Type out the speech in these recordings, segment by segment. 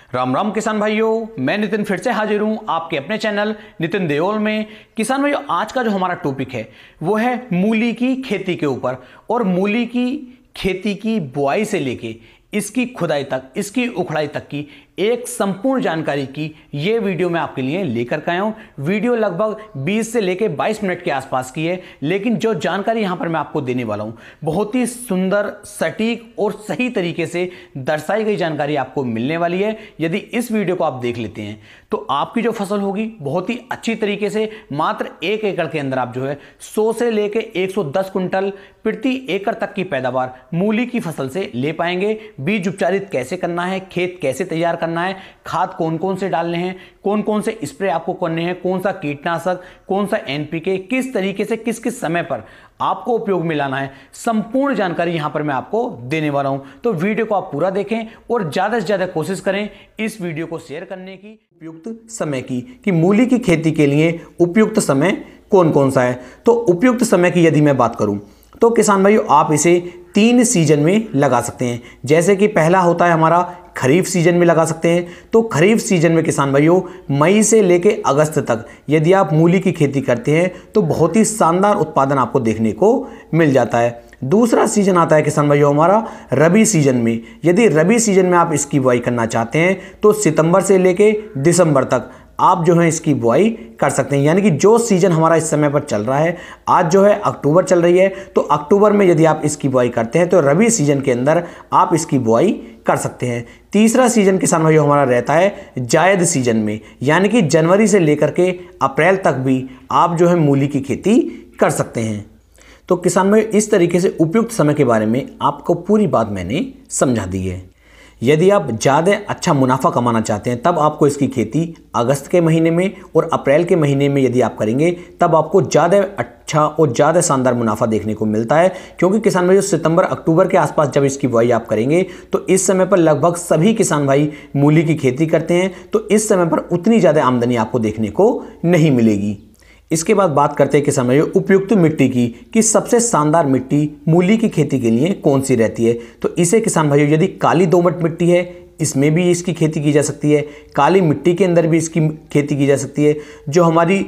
राम राम किसान भाइयों, मैं नितिन फिर से हाजिर हूं आपके अपने चैनल नितिन देओल में। किसान भाइयों, आज का जो हमारा टॉपिक है वो है मूली की खेती के ऊपर। और मूली की खेती की बुआई से लेके इसकी खुदाई तक, इसकी उखड़ाई तक की एक संपूर्ण जानकारी की ये वीडियो मैं आपके लिए लेकर के आया हूं। वीडियो लगभग 20 से लेकर 22 मिनट के आसपास की है, लेकिन जो जानकारी यहां पर मैं आपको देने वाला हूं बहुत ही सुंदर, सटीक और सही तरीके से दर्शाई गई जानकारी आपको मिलने वाली है। यदि इस वीडियो को आप देख लेते हैं तो आपकी जो फसल होगी बहुत ही अच्छी तरीके से मात्र 1 एकड़ के अंदर आप जो है 100 से लेकर 110 कुंटल प्रति एकड़ तक की पैदावार मूली की फसल से ले पाएंगे। बीज उपचारित कैसे करना है, खेत कैसे तैयार करना है, खाद कौन कौन से डालने हैं, कौन कौन से स्प्रे आपको करने हैं, कौन सा कीटनाशक, कौन सा एनपीके, किस तरीके से किस किस समय पर आपको उपयोग में लाना है, संपूर्ण जानकारी यहां पर मैं आपको देने वाला हूं। तो वीडियो को आप पूरा देखें और ज्यादा से ज्यादा कोशिश करें इस वीडियो को शेयर करने की। उपयुक्त समय की कि मूली की खेती के लिए उपयुक्त समय कौन कौन सा है। तो उपयुक्त समय की यदि मैं बात करूं तो किसान भाइयों, आप इसे 3 सीजन में लगा सकते हैं। जैसे कि पहला होता है हमारा खरीफ सीजन में लगा सकते हैं। तो खरीफ सीजन में किसान भाइयों मई से लेके अगस्त तक यदि आप मूली की खेती करते हैं तो बहुत ही शानदार उत्पादन आपको देखने को मिल जाता है। दूसरा सीजन आता है किसान भाइयों हमारा रबी सीजन में। यदि रबी सीजन में आप इसकी बुआई करना चाहते हैं तो सितंबर से लेके दिसंबर तक आप जो है इसकी बुआई कर सकते हैं। यानी कि जो सीजन हमारा इस समय पर चल रहा है, आज जो है अक्टूबर चल रही है, तो अक्टूबर में यदि आप इसकी बुआई करते हैं तो रबी सीजन के अंदर आप इसकी बुआई कर सकते हैं। तीसरा सीजन किसान भाइयों हमारा रहता है जायद सीजन में, यानी कि जनवरी से लेकर के अप्रैल तक भी आप जो है मूली की खेती कर सकते हैं। तो किसान भाइयों, इस तरीके से उपयुक्त समय के बारे में आपको पूरी बात मैंने समझा दी है। यदि आप ज़्यादा अच्छा मुनाफा कमाना चाहते हैं तब आपको इसकी खेती अगस्त के महीने में और अप्रैल के महीने में यदि आप करेंगे तब आपको ज़्यादा अच्छा और ज़्यादा शानदार मुनाफा देखने को मिलता है। क्योंकि किसान भाई सितंबर अक्टूबर के आसपास जब इसकी बुआई आप करेंगे तो इस समय पर लगभग सभी किसान भाई मूली की खेती करते हैं, तो इस समय पर उतनी ज़्यादा आमदनी आपको देखने को नहीं मिलेगी। इसके बाद बात करते हैं किसान भाइयों उपयुक्त मिट्टी की कि सबसे शानदार मिट्टी मूली की खेती के लिए कौन सी रहती है। तो इसे किसान भाइयों यदि काली दोमट मिट्टी है इसमें भी इसकी खेती की जा सकती है, काली मिट्टी के अंदर भी इसकी खेती की जा सकती है, जो हमारी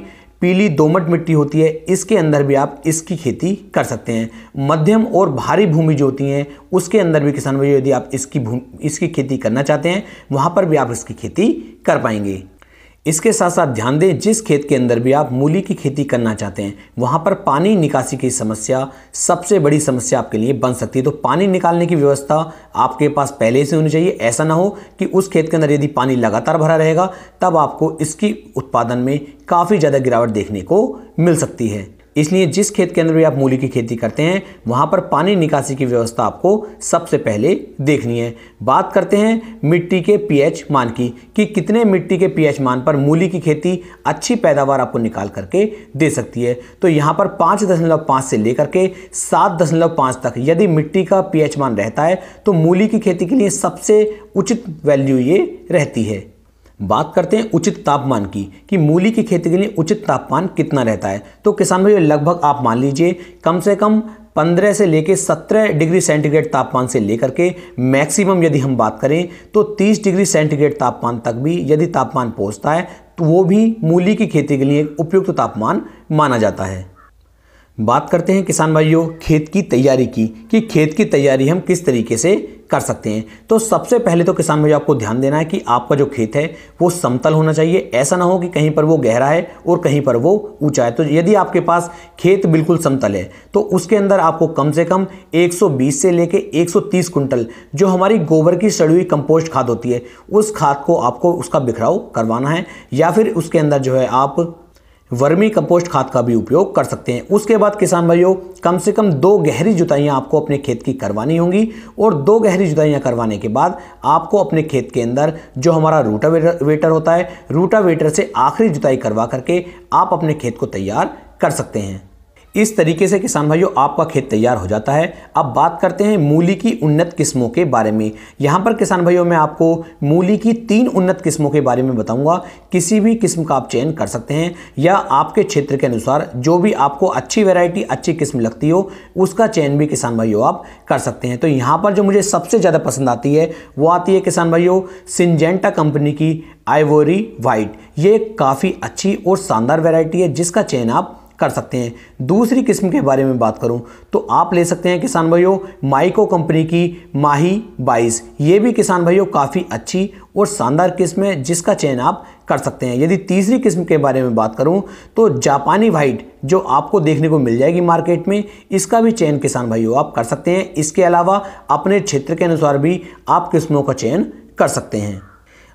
पीली दोमट मिट्टी होती है इसके अंदर भी आप इसकी खेती कर सकते हैं। मध्यम और भारी भूमि जो होती हैं उसके अंदर भी किसान भाइयों यदि आप इसकी खेती करना चाहते हैं वहाँ पर भी आप इसकी खेती कर पाएंगे। इसके साथ साथ ध्यान दें, जिस खेत के अंदर भी आप मूली की खेती करना चाहते हैं वहाँ पर पानी निकासी की समस्या सबसे बड़ी समस्या आपके लिए बन सकती है। तो पानी निकालने की व्यवस्था आपके पास पहले से होनी चाहिए। ऐसा ना हो कि उस खेत के अंदर यदि पानी लगातार भरा रहेगा तब आपको इसकी उत्पादन में काफ़ी ज़्यादा गिरावट देखने को मिल सकती है। इसलिए जिस खेत के अंदर भी आप मूली की खेती करते हैं वहाँ पर पानी निकासी की व्यवस्था आपको सबसे पहले देखनी है। बात करते हैं मिट्टी के पीएच मान की कि कितने मिट्टी के पीएच मान पर मूली की खेती अच्छी पैदावार आपको निकाल करके दे सकती है। तो यहाँ पर 5.5 से लेकर के 7.5 तक यदि मिट्टी का पीएच मान रहता है तो मूली की खेती के लिए सबसे उचित वैल्यू ये रहती है। बात करते हैं उचित तापमान की कि मूली की खेती के लिए उचित तापमान कितना रहता है। तो किसान भाई लगभग आप मान लीजिए कम से कम 15 से लेकर 17 डिग्री सेंटीग्रेड तापमान से लेकर के मैक्सिमम यदि हम बात करें तो 30 डिग्री सेंटीग्रेड तापमान तक भी यदि तापमान पहुंचता है तो वो भी मूली की खेती के लिए एक उपयुक्त तापमान माना जाता है। बात करते हैं किसान भाइयों खेत की तैयारी की कि खेत की तैयारी हम किस तरीके से कर सकते हैं। तो सबसे पहले तो किसान भाइयों आपको ध्यान देना है कि आपका जो खेत है वो समतल होना चाहिए। ऐसा ना हो कि कहीं पर वो गहरा है और कहीं पर वो ऊंचा है। तो यदि आपके पास खेत बिल्कुल समतल है तो उसके अंदर आपको कम से कम 120 से लेके 130 कुंटल जो हमारी गोबर की सड़ी हुई कंपोस्ट खाद होती है उस खाद को आपको उसका बिखराव करवाना है, या फिर उसके अंदर जो है आप वर्मी कंपोस्ट खाद का भी उपयोग कर सकते हैं। उसके बाद किसान भाइयों कम से कम 2 गहरी जुताइयां आपको अपने खेत की करवानी होंगी, और 2 गहरी जुताइयां करवाने के बाद आपको अपने खेत के अंदर जो हमारा रूटावेटर होता है, रूटावेटर से आखिरी जुताई करवा करके आप अपने खेत को तैयार कर सकते हैं। इस तरीके से किसान भाइयों आपका खेत तैयार हो जाता है। अब बात करते हैं मूली की उन्नत किस्मों के बारे में। यहाँ पर किसान भाइयों मैं आपको मूली की 3 उन्नत किस्मों के बारे में बताऊंगा। किसी भी किस्म का आप चयन कर सकते हैं या आपके क्षेत्र के अनुसार जो भी आपको अच्छी वैरायटी, अच्छी किस्म लगती हो उसका चयन भी किसान भाइयों आप कर सकते हैं। तो यहाँ पर जो मुझे सबसे ज़्यादा पसंद आती है वो आती है किसान भाइयों सिंजेंटा कंपनी की आइवोरी वाइट। ये काफ़ी अच्छी और शानदार वैरायटी है जिसका चयन आप कर सकते हैं। दूसरी किस्म के बारे में बात करूं तो आप ले सकते हैं किसान भाइयों माइको कंपनी की माही 22। ये भी किसान भाइयों काफ़ी अच्छी और शानदार किस्म है जिसका चयन आप कर सकते हैं। यदि तीसरी किस्म के बारे में बात करूं तो जापानी वाइट जो आपको देखने को मिल जाएगी मार्केट में, इसका भी चयन किसान भाइयों आप कर सकते हैं। इसके अलावा अपने क्षेत्र के अनुसार भी आप किस्मों का चयन कर सकते हैं।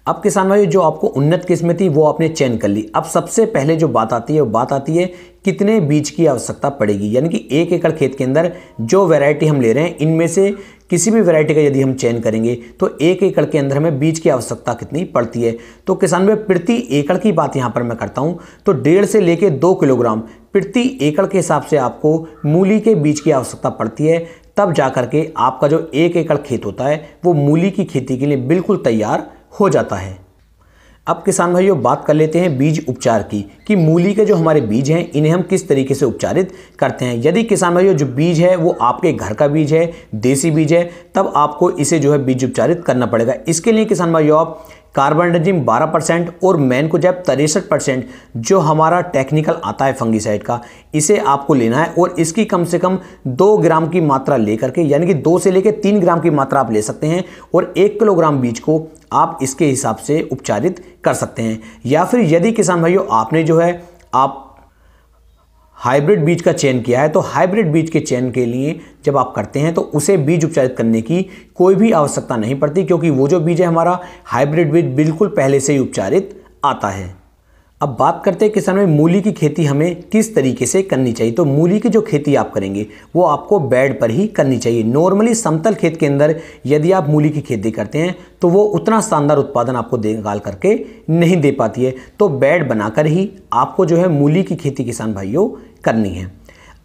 अब किसान भाई जो आपको उन्नत किस्में थी वो आपने चयन कर ली। अब सबसे पहले जो बात आती है वो बात आती है कितने बीज की आवश्यकता पड़ेगी, यानी कि 1 एकड़ खेत के अंदर जो वैरायटी हम ले रहे हैं इनमें से किसी भी वैरायटी का यदि हम चयन करेंगे तो 1 एकड़ के अंदर हमें बीज की आवश्यकता कितनी पड़ती है। तो किसान भाई प्रति एकड़ की बात यहाँ पर मैं करता हूँ तो 1.5 से लेके 2 किलोग्राम प्रति एकड़ के हिसाब से आपको मूली के बीज की आवश्यकता पड़ती है। तब जा करके आपका जो 1 एकड़ खेत होता है वो मूली की खेती के लिए बिल्कुल तैयार हो जाता है। अब किसान भाइयों बात कर लेते हैं बीज उपचार की कि मूली के जो हमारे बीज हैं इन्हें हम किस तरीके से उपचारित करते हैं। यदि किसान भाइयों जो बीज है वो आपके घर का बीज है, देसी बीज है, तब आपको इसे जो है बीज उपचारित करना पड़ेगा। इसके लिए किसान भाइयों आप कार्बनडाजिम 12% और मैनकोजैब 63% जो हमारा टेक्निकल आता है फंगीसाइड का, इसे आपको लेना है और इसकी कम से कम 2 ग्राम की मात्रा लेकर के, यानी कि 2 से लेकर 3 ग्राम की मात्रा आप ले सकते हैं और 1 किलोग्राम बीज को आप इसके हिसाब से उपचारित कर सकते हैं। या फिर यदि किसान भाइयों आपने जो है आप हाइब्रिड बीज का चयन किया है तो हाइब्रिड बीज के चयन के लिए जब आप करते हैं तो उसे बीज उपचारित करने की कोई भी आवश्यकता नहीं पड़ती, क्योंकि वो जो बीज है हमारा हाइब्रिड बीज बिल्कुल पहले से ही उपचारित आता है। अब बात करते हैं किसान भाई मूली की खेती हमें किस तरीके से करनी चाहिए। तो मूली की जो खेती आप करेंगे वो आपको बेड पर ही करनी चाहिए। नॉर्मली समतल खेत के अंदर यदि आप मूली की खेती करते हैं तो वो उतना शानदार उत्पादन आपको निकाल करके नहीं दे पाती है। तो बेड बनाकर ही आपको जो है मूली की खेती किसान भाइयों करनी है।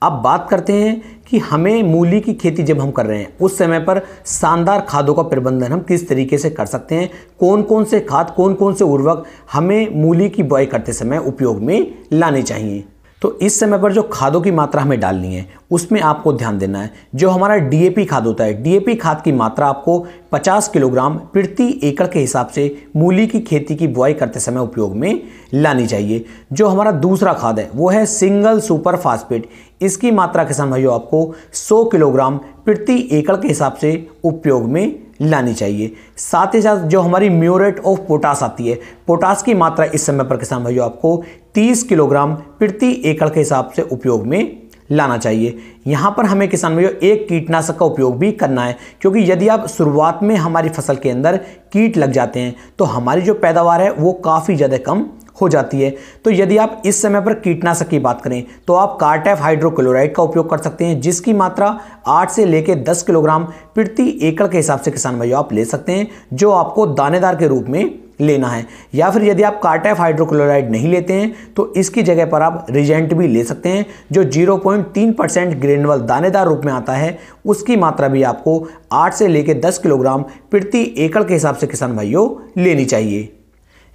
अब बात करते हैं कि हमें मूली की खेती जब हम कर रहे हैं उस समय पर शानदार खादों का प्रबंधन हम किस तरीके से कर सकते हैं, कौन कौन से खाद, कौन कौन से उर्वरक हमें मूली की बुआई करते समय उपयोग में लाने चाहिए। तो इस समय पर जो खादों की मात्रा हमें डालनी है उसमें आपको ध्यान देना है। जो हमारा डीएपी खाद होता है, डीएपी खाद की मात्रा आपको 50 किलोग्राम प्रति एकड़ के हिसाब से मूली की खेती की बुआई करते समय उपयोग में लानी चाहिए। जो हमारा दूसरा खाद है वो है सिंगल सुपर फास्फेट। इसकी मात्रा किसान भाइयों आपको 100 किलोग्राम प्रति एकड़ के हिसाब से उपयोग में लानी चाहिए। साथ ही साथ जो हमारी म्यूरेट ऑफ पोटास आती है, पोटास की मात्रा इस समय पर किसान भाइयों आपको 30 किलोग्राम प्रति एकड़ के हिसाब से उपयोग में लाना चाहिए। यहाँ पर हमें किसान भाइयों एक कीटनाशक का उपयोग भी करना है, क्योंकि यदि आप शुरुआत में हमारी फसल के अंदर कीट लग जाते हैं तो हमारी जो पैदावार है वो काफ़ी ज़्यादा कम हो जाती है। तो यदि आप इस समय पर कीटनाशक की बात करें तो आप कार्टेफ हाइड्रोक्लोराइड का उपयोग कर सकते हैं, जिसकी मात्रा 8 से लेकर 10 किलोग्राम प्रति एकड़ के हिसाब से किसान भाइयों आप ले सकते हैं, जो आपको दानेदार के रूप में लेना है। या फिर यदि आप कार्टेफ हाइड्रोक्लोराइड नहीं लेते हैं तो इसकी जगह पर आप रिजेंट भी ले सकते हैं, जो 0.3% ग्रेनुअल दानेदार रूप में आता है। उसकी मात्रा भी आपको 8 से लेकर 10 किलोग्राम प्रति एकड़ के हिसाब से किसान भाइयों लेनी चाहिए।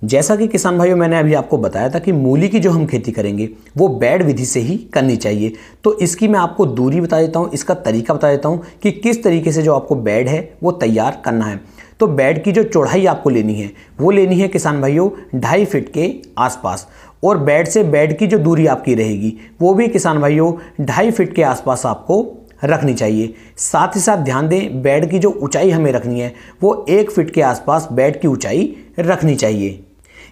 जैसा कि किसान भाइयों मैंने अभी आपको बताया था कि मूली की जो हम खेती करेंगे वो बेड विधि से ही करनी चाहिए। तो इसकी मैं आपको दूरी बता देता हूँ, इसका तरीका बता देता हूँ कि किस तरीके से जो आपको बेड है वो तैयार करना है। तो बेड की जो चौड़ाई आपको लेनी है वो लेनी है किसान भाइयों 2.5 फीट के आसपास, और बेड से बेड की जो दूरी आपकी रहेगी वो भी किसान भाइयों 2.5 फीट के आसपास आपको रखनी चाहिए। साथ ही साथ ध्यान दें बेड की जो ऊंचाई हमें रखनी है वो 1 फीट के आसपास बेड की ऊंचाई रखनी चाहिए।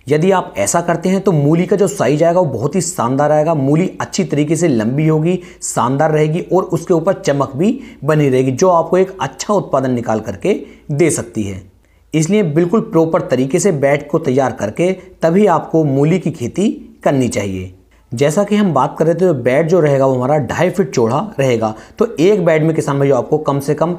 यदि आप ऐसा करते हैं तो मूली का जो साइज आएगा वो बहुत ही शानदार आएगा। मूली अच्छी तरीके से लंबी होगी, शानदार रहेगी और उसके ऊपर चमक भी बनी रहेगी, जो आपको एक अच्छा उत्पादन निकाल करके दे सकती है। इसलिए बिल्कुल प्रॉपर तरीके से बेड को तैयार करके तभी आपको मूली की खेती करनी चाहिए। जैसा कि हम बात कर रहे थे तो बेड जो रहेगा वो हमारा 2.5 फीट चौड़ा रहेगा। तो एक बेड में किसान भाइयों आपको कम से कम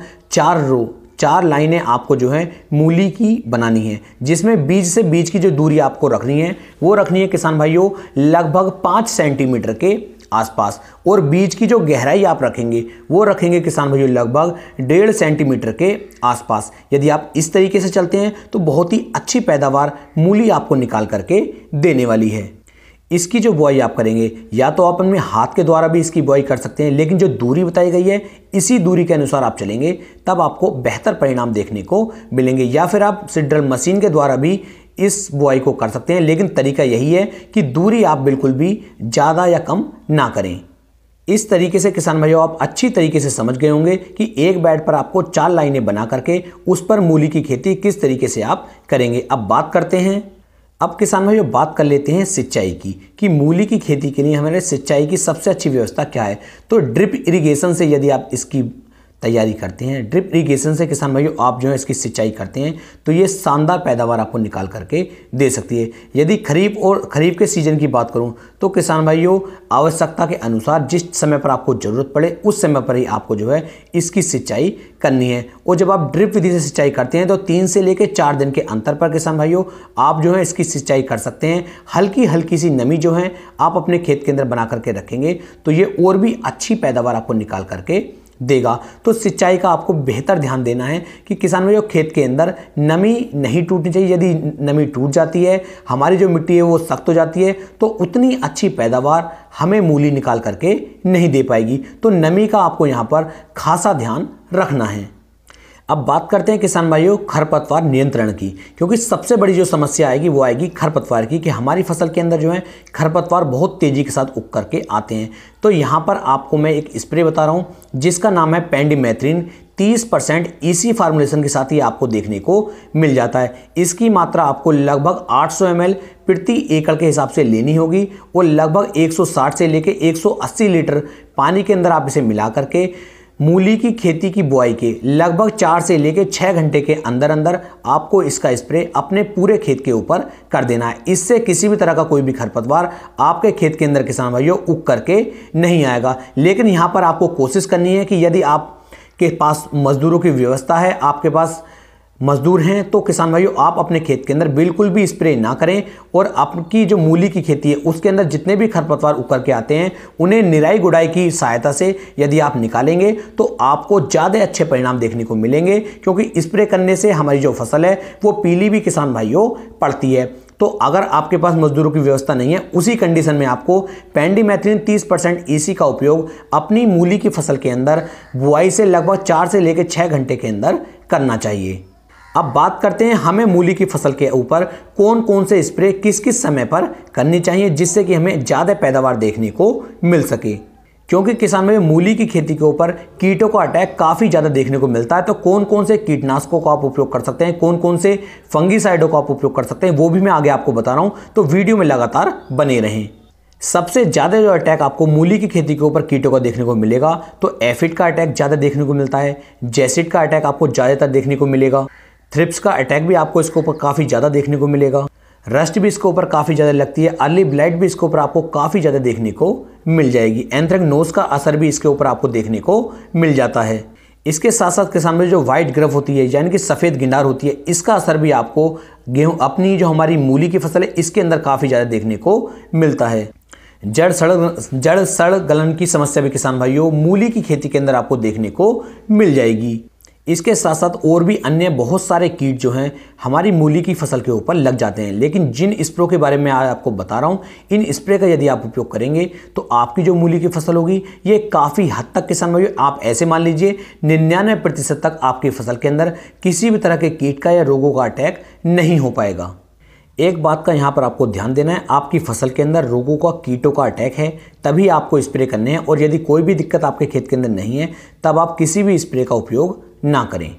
4 लाइनें आपको जो है मूली की बनानी है, जिसमें बीज से बीज की जो दूरी आपको रखनी है वो रखनी है किसान भाइयों लगभग 5 सेंटीमीटर के आसपास, और बीज की जो गहराई आप रखेंगे वो रखेंगे किसान भाइयों लगभग 1.5 सेंटीमीटर के आसपास। यदि आप इस तरीके से चलते हैं तो बहुत ही अच्छी पैदावार मूली आपको निकाल करके देने वाली है। इसकी जो बुआई आप करेंगे या तो आप अपने हाथ के द्वारा भी इसकी बुआई कर सकते हैं, लेकिन जो दूरी बताई गई है इसी दूरी के अनुसार आप चलेंगे तब आपको बेहतर परिणाम देखने को मिलेंगे। या फिर आप सीड ड्रिल मशीन के द्वारा भी इस बुआई को कर सकते हैं, लेकिन तरीका यही है कि दूरी आप बिल्कुल भी ज़्यादा या कम ना करें। इस तरीके से किसान भाइयों आप अच्छी तरीके से समझ गए होंगे कि एक बेड पर आपको 4 लाइनें बना करके उस पर मूली की खेती किस तरीके से आप करेंगे। अब बात करते हैं, अब किसान भाइयों बात कर लेते हैं सिंचाई की, कि मूली की खेती के लिए हमारे सिंचाई की सबसे अच्छी व्यवस्था क्या है। तो ड्रिप इरिगेशन से यदि आप इसकी तैयारी करते हैं, ड्रिप इरिगेशन से किसान भाइयों आप जो है इसकी सिंचाई करते हैं तो ये शानदार पैदावार आपको निकाल करके दे सकती है। यदि खरीफ के सीजन की बात करूं तो किसान भाइयों आवश्यकता के अनुसार जिस समय पर आपको ज़रूरत पड़े उस समय पर ही आपको जो है इसकी सिंचाई करनी है। और जब आप ड्रिप विधि से सिंचाई करते हैं तो 3 से लेकर 4 दिन के अंतर पर किसान भाइयों आप जो है इसकी सिंचाई कर सकते हैं। हल्की हल्की सी नमी जो है आप अपने खेत के अंदर बना करके रखेंगे तो ये और भी अच्छी पैदावार आपको निकाल करके देगा। तो सिंचाई का आपको बेहतर ध्यान देना है कि किसान भाइयों खेत के अंदर नमी नहीं टूटनी चाहिए। यदि नमी टूट जाती है, हमारी जो मिट्टी है वो सख्त हो जाती है, तो उतनी अच्छी पैदावार हमें मूली निकाल करके नहीं दे पाएगी। तो नमी का आपको यहाँ पर खासा ध्यान रखना है। अब बात करते हैं किसान भाइयों खरपतवार नियंत्रण की, क्योंकि सबसे बड़ी जो समस्या आएगी वो आएगी खरपतवार की, कि हमारी फसल के अंदर जो है खरपतवार बहुत तेज़ी के साथ उग करके आते हैं। तो यहाँ पर आपको मैं एक स्प्रे बता रहा हूँ जिसका नाम है पेंडिमेथ्रिन। 30% EC फार्मूलेशन के साथ ही आपको देखने को मिल जाता है। इसकी मात्रा आपको लगभग 800 ml प्रति एकड़ के हिसाब से लेनी होगी और लगभग 160 से लेकर 180 लीटर पानी के अंदर आप इसे मिला करके मूली की खेती की बुआई के लगभग 4 से लेकर 6 घंटे के अंदर अंदर आपको इसका स्प्रे अपने पूरे खेत के ऊपर कर देना है। इससे किसी भी तरह का कोई भी खरपतवार आपके खेत के अंदर किसान भाइयों उग करके नहीं आएगा। लेकिन यहाँ पर आपको कोशिश करनी है कि यदि आपके पास मजदूरों की व्यवस्था है, आपके पास मजदूर हैं, तो किसान भाइयों आप अपने खेत के अंदर बिल्कुल भी स्प्रे ना करें और आपकी जो मूली की खेती है उसके अंदर जितने भी खरपतवार उकर के आते हैं उन्हें निराई गुड़ाई की सहायता से यदि आप निकालेंगे तो आपको ज़्यादा अच्छे परिणाम देखने को मिलेंगे, क्योंकि स्प्रे करने से हमारी जो फसल है वो पीली भी किसान भाइयों पड़ती है। तो अगर आपके पास मजदूरों की व्यवस्था नहीं है, उसी कंडीशन में आपको पेंडिमेथ्रिन 30% EC का उपयोग अपनी मूली की फसल के अंदर बुआई से लगभग 4 से लेकर 6 घंटे के अंदर करना चाहिए। अब बात करते हैं हमें मूली की फसल के ऊपर कौन कौन से स्प्रे किस किस समय पर करनी चाहिए जिससे कि हमें ज़्यादा पैदावार देखने को मिल सके, क्योंकि किसान में मूली की खेती के ऊपर कीटों का अटैक काफ़ी ज़्यादा देखने को मिलता है। तो कौन कौन से कीटनाशकों का आप उपयोग कर सकते हैं, कौन कौन से फंगीसाइडों का आप उपयोग कर सकते हैं, वो भी मैं आगे आपको बता रहा हूँ। तो वीडियो में लगातार बने रहें। सबसे ज़्यादा जो अटैक आपको मूली की खेती के ऊपर कीटों का देखने को मिलेगा तो एफिड का अटैक ज़्यादा देखने को मिलता है, जैसिड का अटैक आपको ज़्यादातर देखने को मिलेगा, थ्रिप्स का अटैक भी आपको इसके ऊपर काफ़ी ज़्यादा देखने को मिलेगा, रस्ट भी इसके ऊपर काफ़ी ज़्यादा लगती है, अर्ली ब्लाइट भी इसके ऊपर आपको काफ़ी ज़्यादा देखने को मिल जाएगी, एंथ्रेक्नोज का असर भी इसके ऊपर आपको देखने को मिल जाता है। इसके साथ साथ किसान में जो वाइट ग्रफ होती है यानी कि सफ़ेद गिंडार होती है, इसका असर भी आपको गेहूँ अपनी जो हमारी मूली की फसल है इसके अंदर काफ़ी ज़्यादा देखने को मिलता है। जड़ सड़ गलन की समस्या भी किसान भाइयों मूली की खेती के अंदर आपको देखने को मिल जाएगी। इसके साथ साथ और भी अन्य बहुत सारे कीट जो हैं हमारी मूली की फसल के ऊपर लग जाते हैं, लेकिन जिन स्प्रे के बारे में आज आपको बता रहा हूं, इन स्प्रे का यदि आप उपयोग करेंगे तो आपकी जो मूली की फसल होगी ये काफ़ी हद तक किसान भाइयों आप ऐसे मान लीजिए 99% तक आपकी फसल के अंदर किसी भी तरह के कीट का या रोगों का अटैक नहीं हो पाएगा। एक बात का यहाँ पर आपको ध्यान देना है, आपकी फसल के अंदर रोगों का कीटों का अटैक है तभी आपको स्प्रे करने हैं, और यदि कोई भी दिक्कत आपके खेत के अंदर नहीं है तब आप किसी भी स्प्रे का उपयोग ना करें।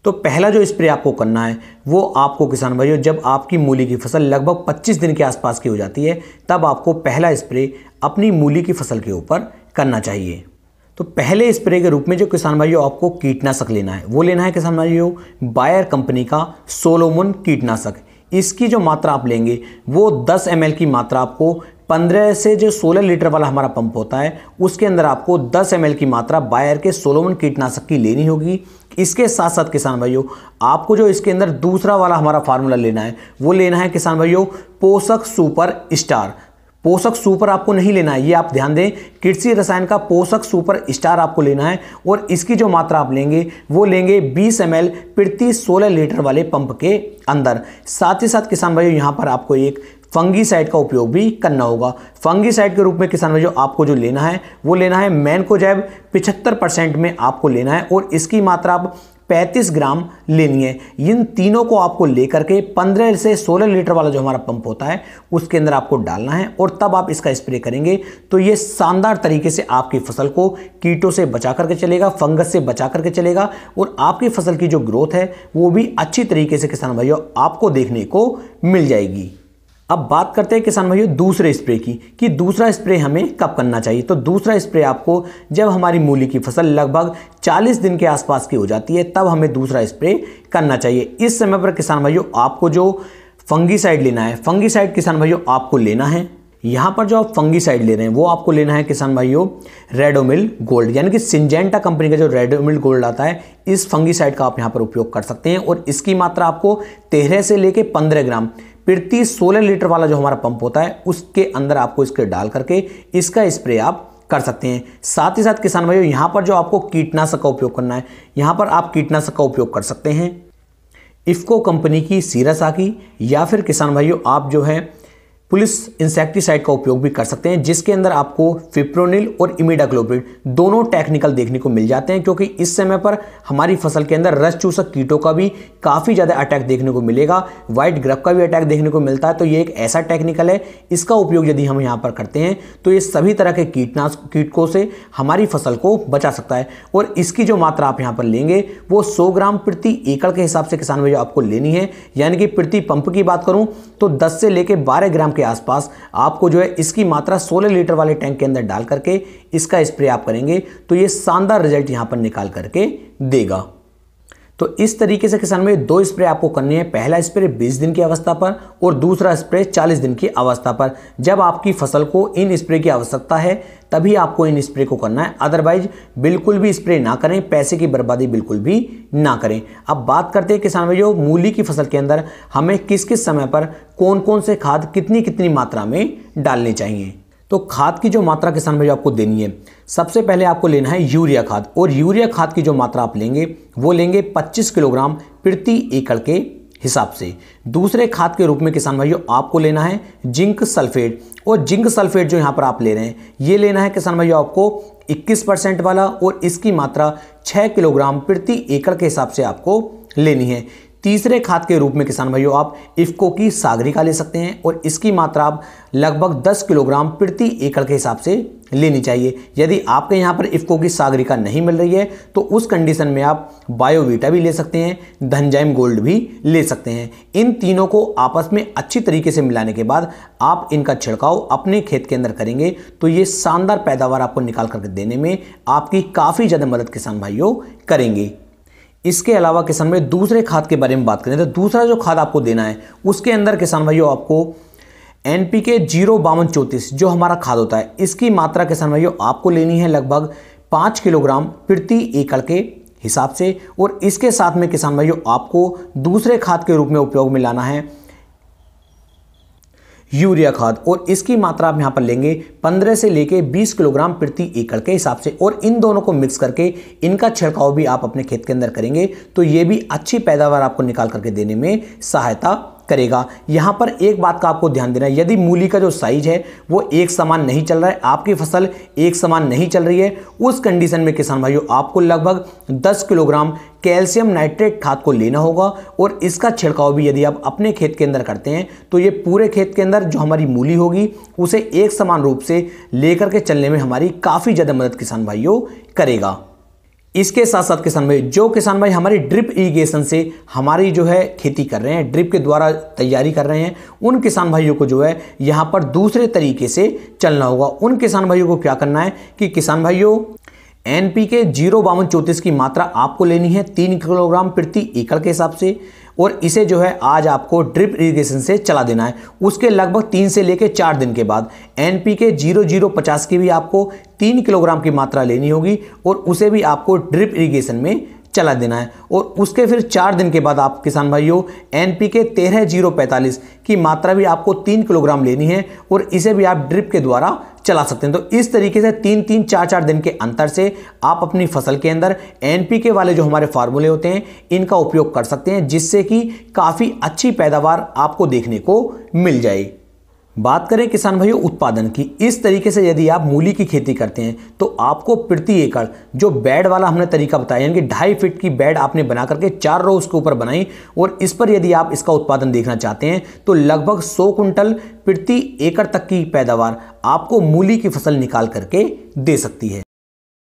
तो पहला जो स्प्रे आपको करना है वो आपको किसान भाइयों जब आपकी मूली की फसल लगभग 25 दिन के आसपास की हो जाती है तब आपको पहला स्प्रे अपनी मूली की फसल के ऊपर करना चाहिए। तो पहले स्प्रे के रूप में जो किसान भाइयों आपको कीटनाशक लेना है वो लेना है किसान भाइयों बायर कंपनी का सोलोमन कीटनाशक। इसकी जो मात्रा आप लेंगे वो 10 ml की मात्रा आपको 15 से जो 16 लीटर वाला हमारा पंप होता है उसके अंदर आपको 10 ml की मात्रा बायर के सोलोमन कीटनाशक की लेनी होगी। इसके साथ साथ किसान भाइयों आपको जो इसके अंदर दूसरा वाला हमारा फार्मूला लेना है वो लेना है किसान भाइयों पोषक सुपर स्टार। पोषक सुपर आपको नहीं लेना है, ये आप ध्यान दें। कृषि रसायन का पोषक सुपर स्टार आपको लेना है और इसकी जो मात्रा आप लेंगे वो लेंगे 20 ml प्रति 16 लीटर वाले पंप के अंदर। साथ ही साथ किसान भाइयों यहाँ पर आपको एक फंगीसाइड का उपयोग भी करना होगा। फंगीसाइड के रूप में किसान भाइयों आपको जो लेना है वो लेना है मैनकोजैब 75% में आपको लेना है और इसकी मात्रा आप 35 ग्राम लेनी है। इन तीनों को आपको लेकर के 15 से 16 लीटर वाला जो हमारा पंप होता है उसके अंदर आपको डालना है और तब आप इसका स्प्रे करेंगे तो ये शानदार तरीके से आपकी फसल को कीटों से बचा करके चलेगा, फंगस से बचा करके चलेगा और आपकी फसल की जो ग्रोथ है वो भी अच्छी तरीके से किसान भाइयों आपको देखने को मिल जाएगी। अब बात करते हैं किसान भाइयों दूसरे स्प्रे की कि दूसरा स्प्रे हमें कब करना चाहिए। तो दूसरा स्प्रे आपको जब हमारी मूली की फसल लगभग 40 दिन के आसपास की हो जाती है तब हमें दूसरा स्प्रे करना चाहिए। इस समय पर किसान भाइयों आपको जो फंगीसाइड लेना है, फंगीसाइड किसान भाइयों आपको लेना है, यहाँ पर जो आप फंगीसाइड ले रहे हैं वो आपको लेना है किसान भाइयों रेडोमिल गोल्ड, यानी कि सिंजेंटा कंपनी का जो रेडोमिल गोल्ड आता है इस फंगीसाइड का आप यहाँ पर उपयोग कर सकते हैं और इसकी मात्रा आपको 13 से लेके 15 ग्राम प्रति 16 लीटर वाला जो हमारा पंप होता है उसके अंदर आपको इसके डाल करके इसका स्प्रे आप कर सकते हैं। साथ ही साथ किसान भाइयों यहाँ पर जो आपको कीटनाशक का उपयोग करना है, यहाँ पर आप कीटनाशक का उपयोग कर सकते हैं इफ्को कंपनी की सीरासाकी या फिर किसान भाइयों आप जो है पुलिस इंसेक्टिसाइड का उपयोग भी कर सकते हैं जिसके अंदर आपको फिप्रोनिल और इमिडाक्लोप्रिड दोनों टेक्निकल देखने को मिल जाते हैं, क्योंकि इस समय पर हमारी फसल के अंदर रस चूसक कीटों का भी काफ़ी ज़्यादा अटैक देखने को मिलेगा, वाइट ग्रब का भी अटैक देखने को मिलता है। तो ये एक ऐसा टेक्निकल है, इसका उपयोग यदि हम यहाँ पर करते हैं तो ये सभी तरह के कीटकों से हमारी फसल को बचा सकता है और इसकी जो मात्रा आप यहाँ पर लेंगे वो 100 ग्राम प्रति एकड़ के हिसाब से किसान भाइयों आपको लेनी है, यानी कि प्रति पंप की बात करूँ तो 10 से लेकर 12 ग्राम के आसपास आपको जो है इसकी मात्रा 16 लीटर वाले टैंक के अंदर डाल करके इसका स्प्रे आप करेंगे तो ये शानदार रिजल्ट यहां पर निकाल करके देगा। तो इस तरीके से किसान में 2 स्प्रे आपको करने हैं। पहला स्प्रे 20 दिन की अवस्था पर और दूसरा स्प्रे 40 दिन की अवस्था पर। जब आपकी फसल को इन स्प्रे की आवश्यकता है तभी आपको इन स्प्रे को करना है, अदरवाइज बिल्कुल भी स्प्रे ना करें, पैसे की बर्बादी बिल्कुल भी ना करें। अब बात करते हैं किसान भाइयों मूली की फसल के अंदर हमें किस किस समय पर कौन कौन से खाद कितनी कितनी मात्रा में डालने चाहिए। तो खाद की जो मात्रा किसान भाइयों आपको देनी है, सबसे पहले आपको लेना है यूरिया खाद और यूरिया खाद की जो मात्रा आप लेंगे वो लेंगे 25 किलोग्राम प्रति एकड़ के हिसाब से। दूसरे खाद के रूप में किसान भाइयों आपको लेना है जिंक सल्फेट और जिंक सल्फेट जो यहाँ पर आप ले रहे हैं ये लेना है किसान भाइयों आपको 21% वाला और इसकी मात्रा 6 किलोग्राम प्रति एकड़ के हिसाब से आपको लेनी है। तीसरे खाद के रूप में किसान भाइयों आप इफ्को की सागरिका ले सकते हैं और इसकी मात्रा आप लगभग 10 किलोग्राम प्रति एकड़ के हिसाब से लेनी चाहिए। यदि आपके यहाँ पर इफ्को की सागरिका नहीं मिल रही है तो उस कंडीशन में आप बायोवीटा भी ले सकते हैं, धनजाइम गोल्ड भी ले सकते हैं। इन तीनों को आपस में अच्छी तरीके से मिलाने के बाद आप इनका छिड़काव अपने खेत के अंदर करेंगे तो ये शानदार पैदावार आपको निकाल करके देने में आपकी काफ़ी ज़्यादा मदद किसान भाइयों करेंगे। इसके अलावा किसान भाई दूसरे खाद के बारे में बात करें तो दूसरा जो खाद आपको देना है उसके अंदर किसान भाइयों आपको NPK 05234 जो हमारा खाद होता है इसकी मात्रा किसान भाइयों आपको लेनी है लगभग 5 किलोग्राम प्रति एकड़ के हिसाब से और इसके साथ में किसान भाइयों आपको दूसरे खाद के रूप में उपयोग में लाना है यूरिया खाद और इसकी मात्रा आप यहाँ पर लेंगे 15 से लेके 20 किलोग्राम प्रति एकड़ के हिसाब से और इन दोनों को मिक्स करके इनका छिड़काव भी आप अपने खेत के अंदर करेंगे तो ये भी अच्छी पैदावार आपको निकाल करके देने में सहायता करेगा। यहाँ पर एक बात का आपको ध्यान देना है, यदि मूली का जो साइज है वो एक समान नहीं चल रहा है, आपकी फसल एक समान नहीं चल रही है, उस कंडीशन में किसान भाइयों आपको लगभग 10 किलोग्राम कैल्शियम नाइट्रेट खाद को लेना होगा और इसका छिड़काव भी यदि आप अपने खेत के अंदर करते हैं तो ये पूरे खेत के अंदर जो हमारी मूली होगी उसे एक समान रूप से लेकर के चलने में हमारी काफ़ी ज़्यादा मदद किसान भाइयों करेगा। इसके साथ साथ किसान भाई जो किसान भाई हमारी ड्रिप इरिगेशन से हमारी जो है खेती कर रहे हैं, ड्रिप के द्वारा तैयारी कर रहे हैं, उन किसान भाइयों को जो है यहाँ पर दूसरे तरीके से चलना होगा। उन किसान भाइयों को क्या करना है कि किसान भाइयों NPK 05234 की मात्रा आपको लेनी है 3 किलोग्राम प्रति एकड़ के हिसाब से और इसे जो है आज आपको ड्रिप इरिगेशन से चला देना है। उसके लगभग 3 से लेकर 4 दिन के बाद NPK 0050 की भी आपको 3 किलोग्राम की मात्रा लेनी होगी और उसे भी आपको ड्रिप इरिगेशन में चला देना है और उसके फिर 4 दिन के बाद आप किसान भाइयों NPK 13-045 की मात्रा भी आपको 3 किलोग्राम लेनी है और इसे भी आप ड्रिप के द्वारा चला सकते हैं। तो इस तरीके से 3-3, 4-4 दिन के अंतर से आप अपनी फसल के अंदर NPK वाले जो हमारे फार्मूले होते हैं इनका उपयोग कर सकते हैं, जिससे कि काफ़ी अच्छी पैदावार आपको देखने को मिल जाए। बात करें किसान भाइयों उत्पादन की, इस तरीके से यदि आप मूली की खेती करते हैं तो आपको प्रति एकड़ जो बेड वाला हमने तरीका बताया, यानी कि 2.5 फीट की बेड आपने बना करके 4 रो उसके ऊपर बनाई और इस पर यदि आप इसका उत्पादन देखना चाहते हैं तो लगभग 100 कुंटल प्रति एकड़ तक की पैदावार आपको मूली की फसल निकाल करके दे सकती है।